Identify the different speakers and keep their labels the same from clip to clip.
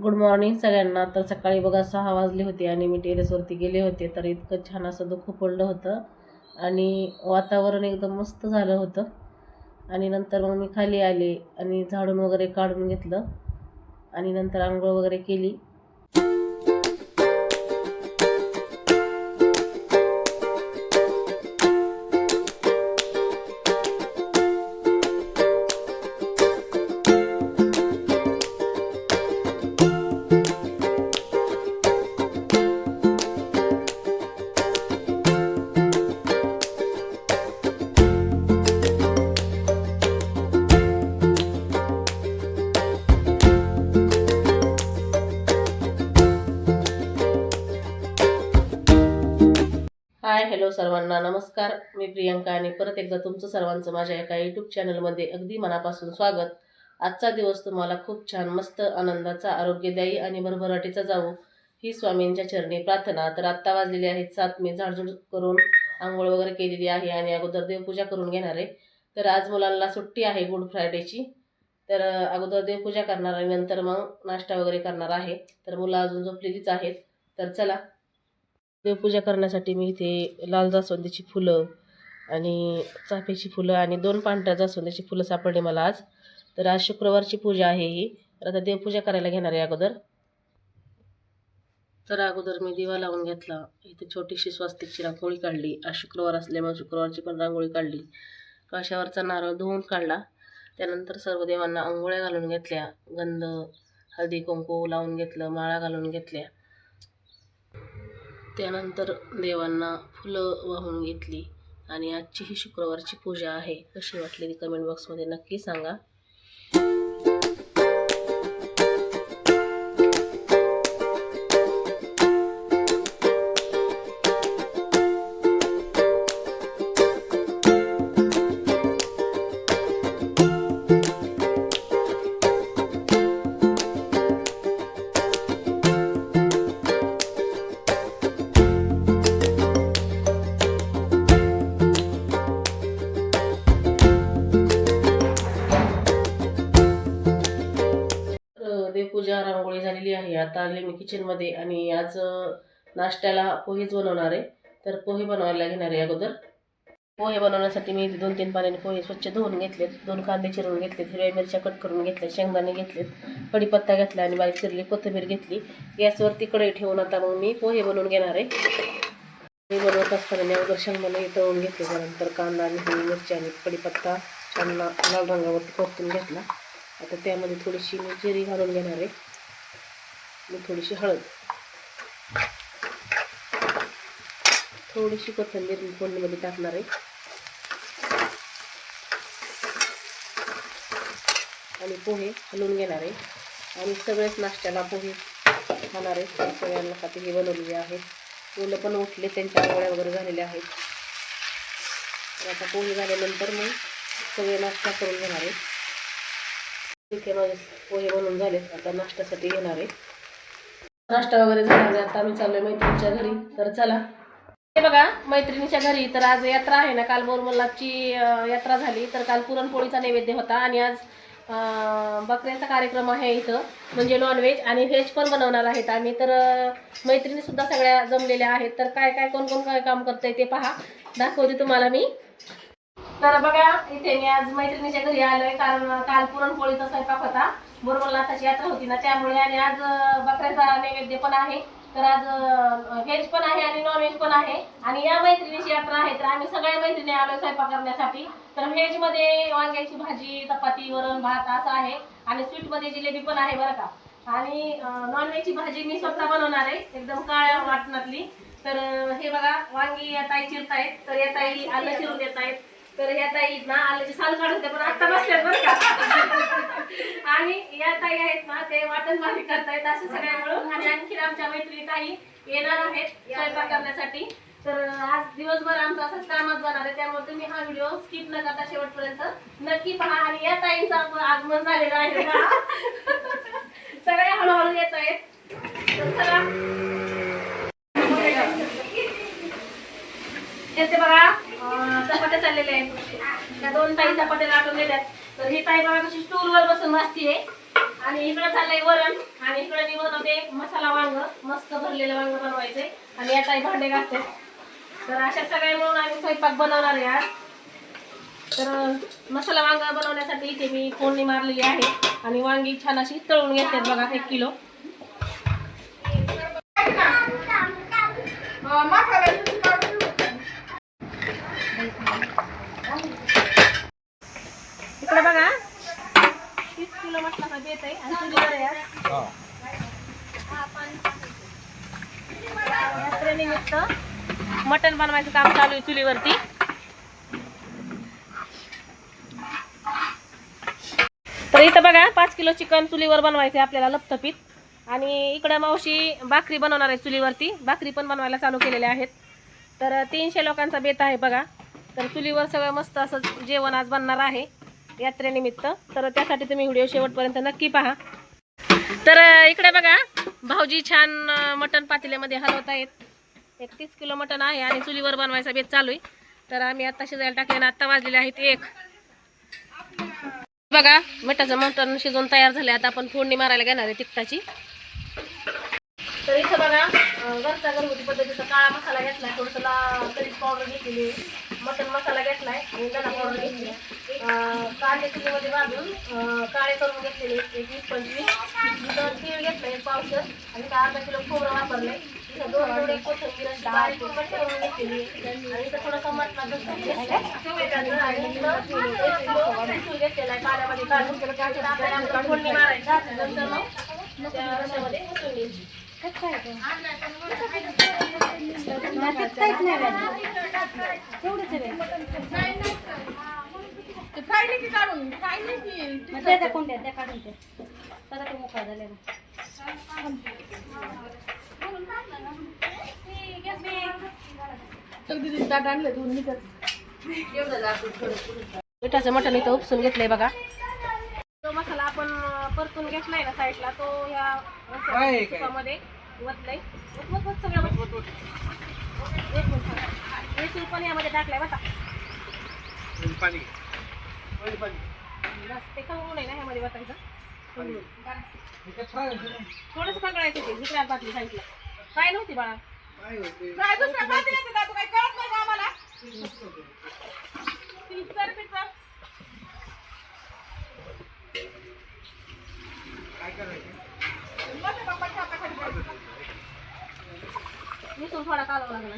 Speaker 1: Good morning सगळ्यांना। तर सकाळी बघा 6 वाजले होते आणि मी टेरेसवरती गेले होते, तर इतकं छान असं धुकं पडलं होतं आणि वातावरण एकदम मस्त झालं होतं। आणि नंतर मग मी खाली आले आणि झाडून वगैरे काढून घेतलं आणि नंतर आंघोळ वगैरे केली। हाय हॅलो सर्वांना नमस्कार। मी प्रियंका आणि परत एकदा तुमचं सर्वांचं माझ्या एका यूट्यूब चॅनलमध्ये अगदी मनापासून स्वागत। आजचा दिवस तुम्हाला खूप छान मस्त आनंदाचा आरोग्यदायी आणि भरभराटीचा जावो ही स्वामींच्या चरणी प्रार्थना। तर आत्ता वाजलेले आहेत 7। मी झाडझूड करून आंघोळ वगैरे केलेली आहे आणि अगोदर देवपूजा करून घेणार आहे। तर आज मुलांना सुट्टी आहे गुड फ्रायडेची, तर अगोदर देवपूजा करणार आणि नंतर मग नाश्ता वगैरे करणार आहे। तर मुलं अजून झोपलेलीच आहेत। तर चला देवपूजा करण्यासाठी मी इथे लाल जास्वंदीची फुलं आणि चाफ्याची फुलं आणि 2 पांढऱ्या जास्वंदीची फुलं सापडली मला आज। तर आज शुक्रवारची पूजा आहे ही, तर आता देवपूजा करायला घेणार आहे अगोदर। तर अगोदर मी दिवा लावून घेतला, इथे छोटीशी स्वस्तिकची रांगोळी काढली। आज शुक्रवार असल्यामुळे शुक्रवारची पण रांगोळी काढली। कळशावरचा नारळ धुवून काढला, त्यानंतर सर्व देवांना अंघोळ्या घालून घेतल्या, गंध हळदी कुंकू लावून घेतलं, माळा घालून घेतल्या। त्यानंतर देवांना फुलं वाहून घेतली आणि आजची ही शुक्रवारची पूजा आहे। कशी वाटली ती कमेंट बॉक्समध्ये नक्की सांगा। देवपूजा रांगोळी झालेली आहे। आता आले मी किचनमध्ये आणि आज नाश्त्याला पोहेच बनवणार आहे। तर पोहे बनवायला घेणार आहे अगोदर। पोहे बनवण्यासाठी मी 2-3 पाण्याने पोहे स्वच्छ धुवून घेतलेत, 2 कांदे चिरून घेतलेत, हिरव्या मिरच्या कट करून घेतल्या, शेंगदाणे घेतलेत, कढीपत्ता घेतला आणि बारीक चिरली कोथिंबीर घेतली। गॅसवरती कढई ठेवून आता मग मी पोहे बनवून घेणार आहे। पोहे बनवत असताना मी अगोदर शेंगदाणे तळून घेतले, त्यानंतर कांदा आणि हिरवी मिरची आणि कढीपत्ता छान लाल रंगावरती परतून घेतला। आता त्यामध्ये थोडीशी मी जिरी घालून घेणार आहे, मी थोडीशी हळद, थोडीशी कोथिंबीर फोडणीमध्ये टाकणार आहे आणि पोहे हलवून घेणार आहे। आणि सगळेच नाश्त्याला पोहे खाणार आहे, सगळ्यांना खाते हे बनवलेले आहेत। मुलं पण उठले, त्यांच्या आंघोळ्या वगैरे झालेल्या आहेत। तर आता पोहे झाल्यानंतर मग सगळे नाश्ता करून घेणार आहे। ठीक आहे, माझे पोहे बनवून झाले, आता नाश्त्यासाठी घेणार आहे। नाश्ता वगैरे झाला, आता आम्ही चाललोय मैत्रिणीच्या घरी। तर चला, हे बघा मैत्रिणीच्या घरी। तर आज यात्रा आहे ना, काल बोरमल्लाची यात्रा झाली, तर काल पुरणपोळीचा नैवेद्य होता आणि आज बकऱ्याचा कार्यक्रम आहे इथं, म्हणजे नॉनव्हेज आणि व्हेज पण बनवणार आहेत आम्ही। तर मैत्रिणी सुद्धा सगळ्या जमलेल्या आहेत। तर काय काय कोण कोण काय काम करतंय ते पहा, दाखवते तुम्हाला मी। तर बघा इथे मी आज मैत्रिणीच्या घरी आलोय, कारण काल पुरणपोळीचा स्वयंपाक होता, बोरमल्लाची यात्रा होती ना त्यामुळे, आणि आज बकऱ्याचा नैवेद्य पण आहे। तर आज व्हेज पण आहे आणि नॉनव्हेज पण आहे आणि या मैत्रिणीची यात्रा आहे, तर आम्ही सगळ्या मैत्रिणी आलोय स्वयंपाक करण्यासाठी। तर व्हेज मध्ये वांग्याची भाजी, चपाती, वरण भात असं आहे आणि स्वीट मध्ये जिलेबी पण आहे बरं का। आणि नॉनव्हेजची भाजी मी स्वतः बनवणार आहे, एकदम काळ्या वाटणातली। तर हे बघा वांगी या ताई चिरतायत, तर या ताई आलं चिरून देत आहेत। तर या ताई ना आल्याची साल काढून ते पण आता बसल्यात बरं का। आणि या ताई आहेत ना, ते वाटण भाजी करतायत असे सगळ्या मिळून। आणि आणखी आमच्या मैत्रिणी ताई येणार आहेत स्वयंपाक करण्यासाठी। तर आज दिवसभर आमचं असंच कामात जाणार आहे, त्यामुळे तुम्ही हा व्हिडिओ स्किप न करता शेवटपर्यंत नक्की पहा। आणि या ताईंचं आगमन झालेलं आहे सगळे हळूहळू येत आहेत। तर चला येते बघा, चपात्या चाललेल्या आहेत, त्या 2 ताई चपात्या लाटून देतात। तर ही ताई बघा कशी स्टूलवर बसून बसतीये आणि इकडं चाललंय वरण आणि इकडं मी बनवते मसाला वांग, मस्त भरलेलं वांग बनवायचे आणि आता भांडे घासते. तर अशा सगळ्या मिळून आम्ही स्वयंपाक बनवणार आहे आज. तर मसाला वांग बनवण्यासाठी इथे मी फोडणी मारलेली आहे आणि वांगी छान अशी तळून घेतात बघा 1 किलो. इकडे बघा 30 किलो मसाला देत आहे आणि चुलीवर आहे यात्रेनिमित्त मटण बनवायचं काम चालू आहे चुलीवरती. तर इथं बघा 5 किलो चिकन चुलीवर बनवायचं आपल्याला लपथपीत. आणि इकडं मावशी भाकरी बनवणार आहे चुलीवरती, भाकरी पण बनवायला चालू केलेल्या आहेत. तर 300 लोकांचा बेत आहे बघा. तर चुलीवर सगळं मस्त असं जेवण आज बनणार आहे यात्रेनिमित्त. तर त्यासाठी तुम्ही व्हिडिओ शेवटपर्यंत नक्की पहा. तर इकडे बघा भाऊजी छान मटण पातेल्यामध्ये हलवत आहेत. 31 किलो मटण आहे आणि चुलीवर बनवायचा बेत चालू आहे. तर आम्ही आता शिजायला टाकले ना, आत्ता वाजलेले आहेत 1. बघा मिठाचं मटण शिजून तयार झाले. आता आपण फोडणी मारायला घेणार आहे तिखटाची. तर इथं बघा घरचा घरगुती पद्धतीचा काळा मसाला घेतलाय, थोडंसं कढी पावडर घेतलेली, मटन मसाला घेतलाय आणि धना पावडर घेतली. कांदे चुलीमध्ये भाजून काळे करून घेतलेले 20-25. इथं तीळ घेतलं 1 पावशर आणि अर्धा किलो खोबरं वापरले. इथं 2 थोडे कोथिंबीर अशी बारीक कट करून घेतलेली आणि इथं थोडंसं मटणाचं सूप घेतलं आणि इथं घेतलेला आहे पाण्यामध्ये काढून. आपल्याला फोडणी मारायची नंतर मग त्या रशामध्ये घालून घ्यायची. मिठाचं मटण इथं उपसून घेतलंय बघा. तो मसाला आपण परतून घेतलाय ना साईडला, तो ह्या सुपामध्ये वतलाय. सगळं हे पण यामध्ये टाकलाय बघा. ते खवळू नये ना ह्यामध्ये वतायचं. थोडंसं खवळायचं ते दुसऱ्या बाटली साईडला. काय नव्हती बाळा, थोडा कालवा लागला.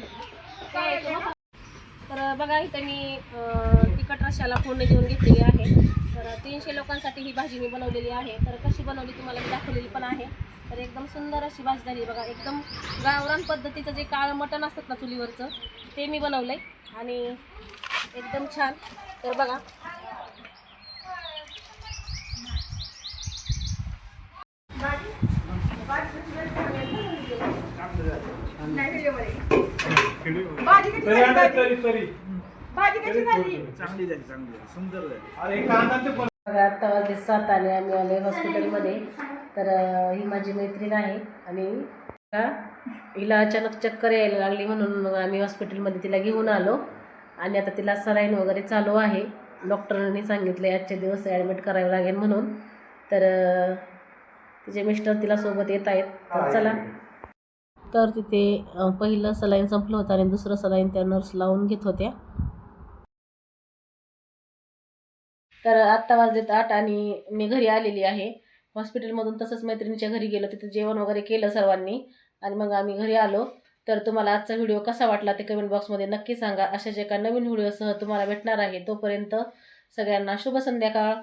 Speaker 1: तर बघा इथं मी तिखट रश्याला फोडणी देऊन घेतलेली आहे. तर 300 लोकांसाठी ही भाजी मी बनवलेली आहे. तर कशी बनवली तुम्हाला मी दाखवलेली पण आहे. तर एकदम सुंदर अशी भाजी झाली बघा. एकदम गावरान पद्धतीचं जे काळं मटण असतात ना चुलीवरचं, ते मी बनवलंय आणि एकदम छान. तर बघा आता वाजले 7 आणि आम्ही आले हॉस्पिटलमध्ये. तर ही माझी मैत्रीण आहे आणि हिला अचानक चक्कर यायला लागली म्हणून आम्ही हॉस्पिटलमध्ये तिला घेऊन आलो आणि आता तिला सलाईन वगैरे चालू आहे. डॉक्टरांनी सांगितले आजचे दिवस ॲडमिट करावं लागेल म्हणून. तर तिचे मिस्टर तिला सोबत येत आहेत. तर चला. तर तिथे पहिलं सलाईन संपलं होतं आणि दुसरं सलाईन त्या नर्स लावून घेत होत्या. तर आत्ता वाजलेत 8 आणि मी घरी आलेली आहे हॉस्पिटलमधून. तसंच मैत्रिणीच्या घरी गेलो, तिथं जेवण वगैरे केलं सर्वांनी आणि मग आम्ही घरी आलो. तर तुम्हाला आजचा व्हिडिओ कसा वाटला ते कमेंट बॉक्समध्ये नक्की सांगा. अशाच एका नवीन व्हिडिओसह तुम्हाला भेटणार आहे. तोपर्यंत सगळ्यांना शुभ संध्याकाळ.